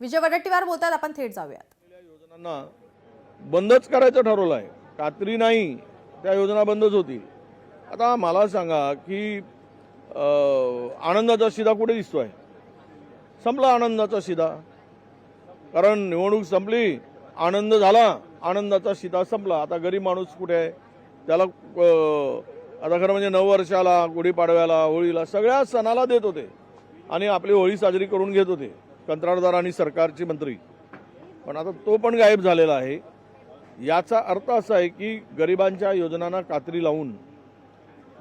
विजय वडेट्टीवार बोलतात, आपण थेट जाऊयात। योजनांना बंदच करायचं ठरवलं आहे, कात्री नाही, त्या योजना बंदच होतील। आता मला सांगा की आनंदाचा शिदा कुठे दिसतोय? संपला आनंदाचा शिदा, कारण निवडणूक संपली, आनंद झाला, आनंदाचा शिदा संपला। आता गरीब माणूस कुठे आहे? त्याला आता खरं म्हणजे नववर्षाला, गुढीपाडव्याला, होळीला सगळ्या सणाला देत होते आणि आपली होळी साजरी करून घेत होते कंत्राटदार आणि सरकारचे मंत्री, पण आता तो पण गायब झालेला आहे। याचा अर्थ असा आहे की गरिबांच्या योजनांना कात्री लावून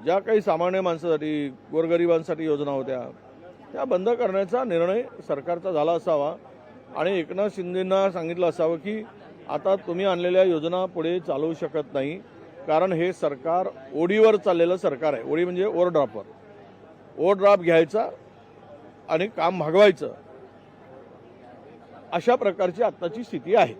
ज्या काही सामान्य माणसासाठी, गोरगरिबांसाठी योजना होत्या त्या बंद करण्याचा निर्णय सरकारचा झाला असावा आणि एकनाथ शिंदेंना सांगितलं असावं की आता तुम्ही आणलेल्या योजना पुढे चालवू शकत नाही, कारण हे सरकार ओढीवर चाललेलं सरकार आहे। ओढी म्हणजे ओव्हरड्राफ्टवर, ओव्हरड्राफ्ट घ्यायचा आणि काम भागवायचं, अशा प्रकारची आत्ताची स्थिती आहे।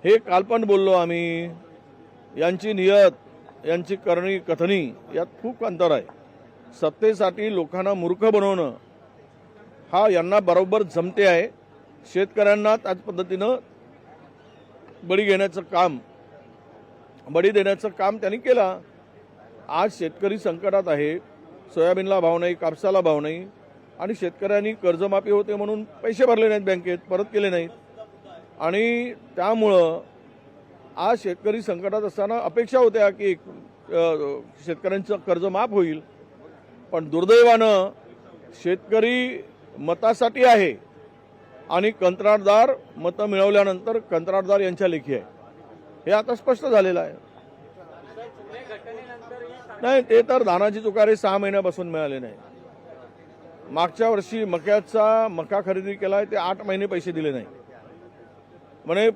हे काल पण बोललो आम्ही, यांची नियत, यांची करणी कथनी यात खूप अंतर आहे। सत्तेसाठी लोकांना मूर्ख बनवणं हा यांना बरोबर जमते आहे। शेतकऱ्यांना त्याच पद्धतीनं बळी घेण्याचं काम, बळी देण्याचं काम त्यांनी केलं। आज शेतकरी संकटात आहे, सोयाबीनला भाव नाही, कापसाला भाव नाही आणि शेतकऱ्यांनी कर्जमाफी होते म्हणून पैसे भरले नाहीत बँकेत, परत केले नाहीत आणि त्यामुळं आज शेतकरी संकटात असताना अपेक्षा होत्या की शेतकऱ्यांचं कर्ज माफ होईल, पण दुर्दैवानं शेतकरी मतासाठी आहे आणि कंत्राटदार मतं मिळवल्यानंतर कंत्राटदार यांच्या लेखी आहे, हे आता स्पष्ट झालेलं आहे। नाही, ते तर धानाची चुकारे 6 महिन्यापासून मिळाले नाही। मागच्या वर्षी मका खरेदी केलाय, ते 8 महिने पैसे दिले नाही। म्हणे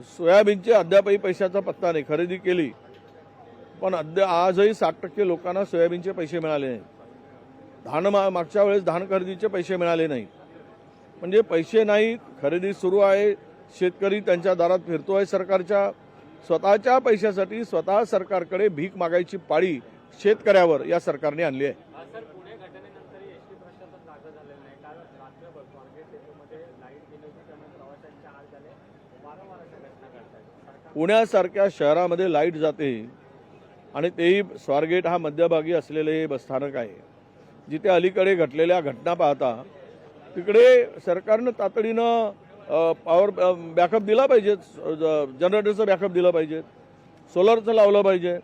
सोयाबीनचे अद्यापही पैशाचा पत्ता नाही, खरेदी केली पण आजही 60% लोकांना सोयाबीनचे पैसे मिळाले नाही। मागच्या वेळेस धान खरेदीचे पैसे मिळाले नाही, म्हणजे पैसे नाहीत, खरेदी सुरू आहे, शेतकरी त्यांच्या दारात फिरतोय सरकारच्या। स्वतःच्या पैशासाठी स्वतः सरकारकडे भीक मागायची पाळी शेतकऱ्यावर या सरकारने आणली आहे। पुण्यासारख्या शहरामध्ये लाईट जाते आणि तेही स्वारगेट हा मध्यभागी असलेले बसस्थानक आहे, जिथे अलीकडे घडलेल्या घटना पाहता तिकडे सरकारनं तातडीनं पॉवर बॅकअप दिला पाहिजे, जनरेटरचं बॅकअप दिलं पाहिजे, सोलरचं लावलं पाहिजे,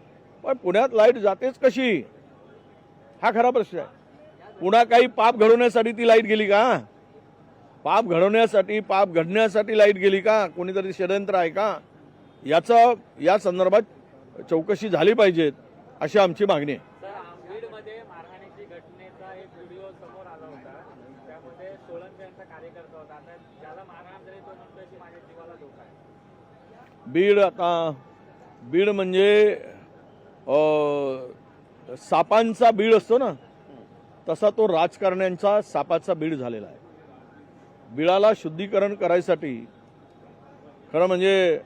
पण पुण्यात लाईट जातेच कशी हा खरा प्रश्न आहे। पुन्हा काही पाप घडवण्यासाठी ती लाईट गेली का? पाप घडवण्यासाठी, पाप घडण्यासाठी लाईट गेली का? कोणीतरी षडयंत्र आहे का? या संदर्भात चौकशी झाली पाहिजे, अशी आमची मागणी आहे। बीड म्हणजे सापांचा बीड असतो ना, तसा तो राजकारण्यांचा सापाचा बीड झालेला आहे। बीडाला शुद्धीकरण करायसाठी खरं म्हणजे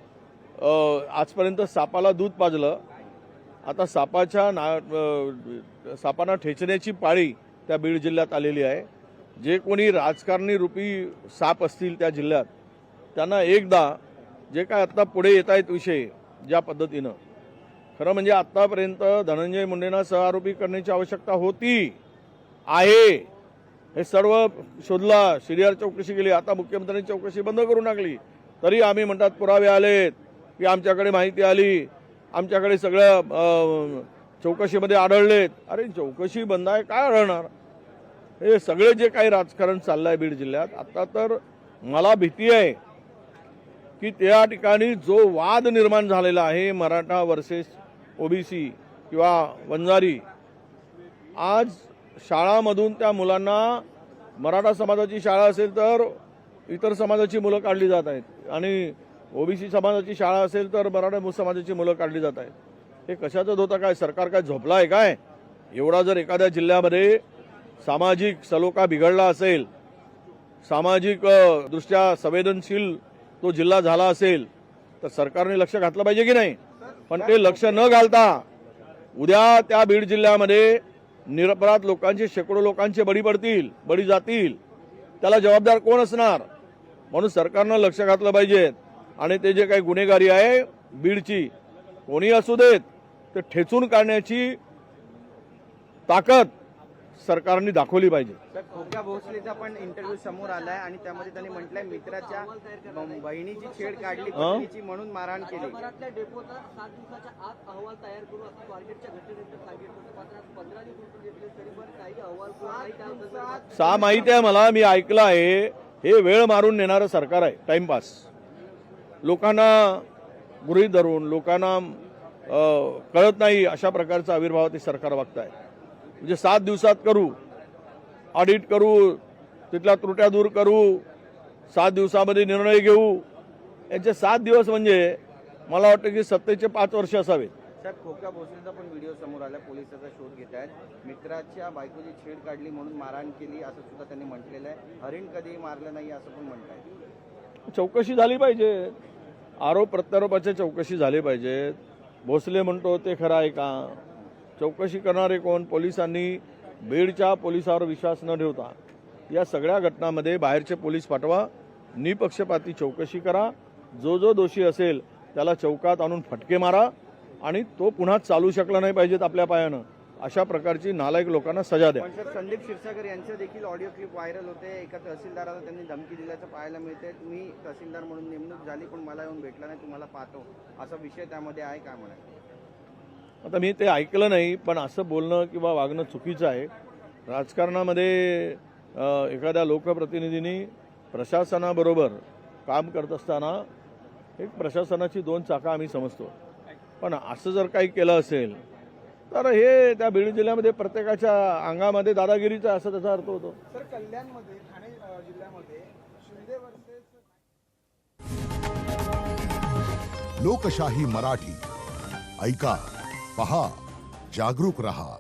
आजपर्यंत सापाला दूध पाजलं, आता सापांना ठेचण्याची पाळी त्या बीड जिल्ह्यात आलेली आहे। जे कोणी राजकारणी रूपी साप असतील त्या जिल्ह्यात, त्यांना एकदा जे काय आता पुढे येत आहेत विषय ज्या पद्धतीनं, खरं म्हणजे आतापर्यंत धनंजय मुंडेंना सहआरोपी करण्याची आवश्यकता होती आहे, हे सर्व शोधला, सीडीआर चौकशी केली, आता मुख्यमंत्र्यांनी चौकशी बंद करून टाकली, तरी आम्ही म्हणतात पुरावे आलेत की आमच्याकडे माहिती आली, आमच्याकडे सगळं चौकशीमध्ये आढळलेत। अरे चौकशी बंद आहे, काय आढळणार? हे सगळे जे काही राजकारण चाललंय बीड जिल्ह्यात, आता तर मला भीती आहे की त्या ठिकाणी जो वाद निर्माण झालेला आहे, मराठा वर्सेस ओबीसी किंवा वंजारी, आज शाळामधून त्या मुलांना, मराठा समाजाची शाळा असेल तर इतर समाजाची मुलं काढली जात आहेत आणि ओबीसी समाजाची शाळा असेल तर मराठा समाजाची मुलं काढली जात आहेत। हे कशाचं होतं काय? सरकार काय झोपलं आहे काय? एवढा जर एखाद्या जिल्ह्यामध्ये सामाजिक सलोखा बिघडला असेल, सामाजिक दृष्ट्या संवेदनशील तो जिल्हा झाला असेल तर सरकारने लक्ष घातलं पाहिजे की नाही. पण ते लक्ष न घालता उद्या त्या बीड जिल्ह्यामध्ये निरपराध लोकांचे, शेकडो लोकांचे बळी पडतील, बळी जातील, त्याला जबाबदार कोण असणार. म्हणून सरकारनं लक्ष घातलं पाहिजे आणि ते जे काही गुन्हेगारी आहे बीडची, कोणी असू देत, ते ठेचून काढण्याची ताकद सरकारने दाखवली पाहिजे. सर, खोक्या भोसलेचा पण इंटरव्ह्यू समोर आलाय आणि त्यामध्ये त्यांनी म्हटलंय मित्राच्या बहिणीची छेड काढली, पत्नीची म्हणून मारहाण केली. शहरातल्या डेपोचा 7 दिवसाच्या आत अहवाल तयार करू असं स्वारगेटच्या घटनेनंतर सांगितलं. मात्र आज 15 दिवस उलटून घेतले तरी पण काही अहवाल काही काय सा माहिती आहे मला, मी ऐकलं आहे. हे वेळ मारून नेणारं सरकार आहे, टाइमपास. लोकांना गृहीत धरून, लोकांना कळत नाही अशा प्रकारचा आविर्भाव ते सरकार बघत आहे. म्हणजे 7 दिवसात करू, ऑडिट करू, तिथल्या त्रुट्या दूर करू, 7 दिवसामध्ये निर्णय घेऊ. यांचे 7 दिवस म्हणजे मला वाटतं की सत्तेचे 5 वर्ष असावेत. साहेब, खोक्या भोसलेचा पण व्हिडिओ समोर आला, पोलिसाचा शोध घेत आहेत. मित्राच्या बायकोची छेड काढली म्हणून मारहाण केली असं सुद्धा त्यांनी म्हटलेलं आहे. हरिण कधीही मारलं नाही असं पण म्हणताय. चौकशी झाली पाहिजे, आरोप प्रत्यारोपाच्या चौकशी झाली पाहिजे. भोसले म्हणतो ते खरं आहे का? चौकशी करणारे कोण? पोलिसांनी बीडच्या पोलिसावर विश्वास न ठेवता या सगळ्या घटनांमध्ये बाहेरचे पोलीस पाठवा, निपक्षपाती चौकशी करा. जो जो दोषी असेल त्याला चौकात आणून फटके मारा आणि तो पुन्हा चालू शकला नाही पाहिजेत आपल्या पायानं. अशा प्रकारची नालायक लोकांना सजा द्या. पण सर, संदीप क्षीरसागर यांचं देखील ऑडिओ क्लिप व्हायरल होते. एका तहसीलदाराला त्यांनी धमकी दिल्याचं पाहायला मिळते. तुम्ही तहसीलदार म्हणून नेमणूक झाली पण मला येऊन भेटला नाही, तुम्हाला पाहतो, असा विषय त्यामध्ये आहे. काय म्हणाल? आता मी ते ऐकलं नाही, पण असं बोलणं किंवा वागणं चुकीचं आहे. राजकारणामध्ये एखाद्या लोकप्रतिनिधींनी प्रशासनाबरोबर काम करत असताना एक प्रशासनाची 2 चाकं आम्ही समजतो. पण असं जर काही केलं असेल तर हे त्या बीड जिल्ह्यामध्ये प्रत्येकाच्या अंगामध्ये दादागिरीचा असा त्याचा अर्थ होतो. सर, कल्याणमध्ये ठाणे जिल्ह्यामध्ये शिंदे वर्सेस लोकशाही मराठी ऐका, पहा, जागरूक रहा.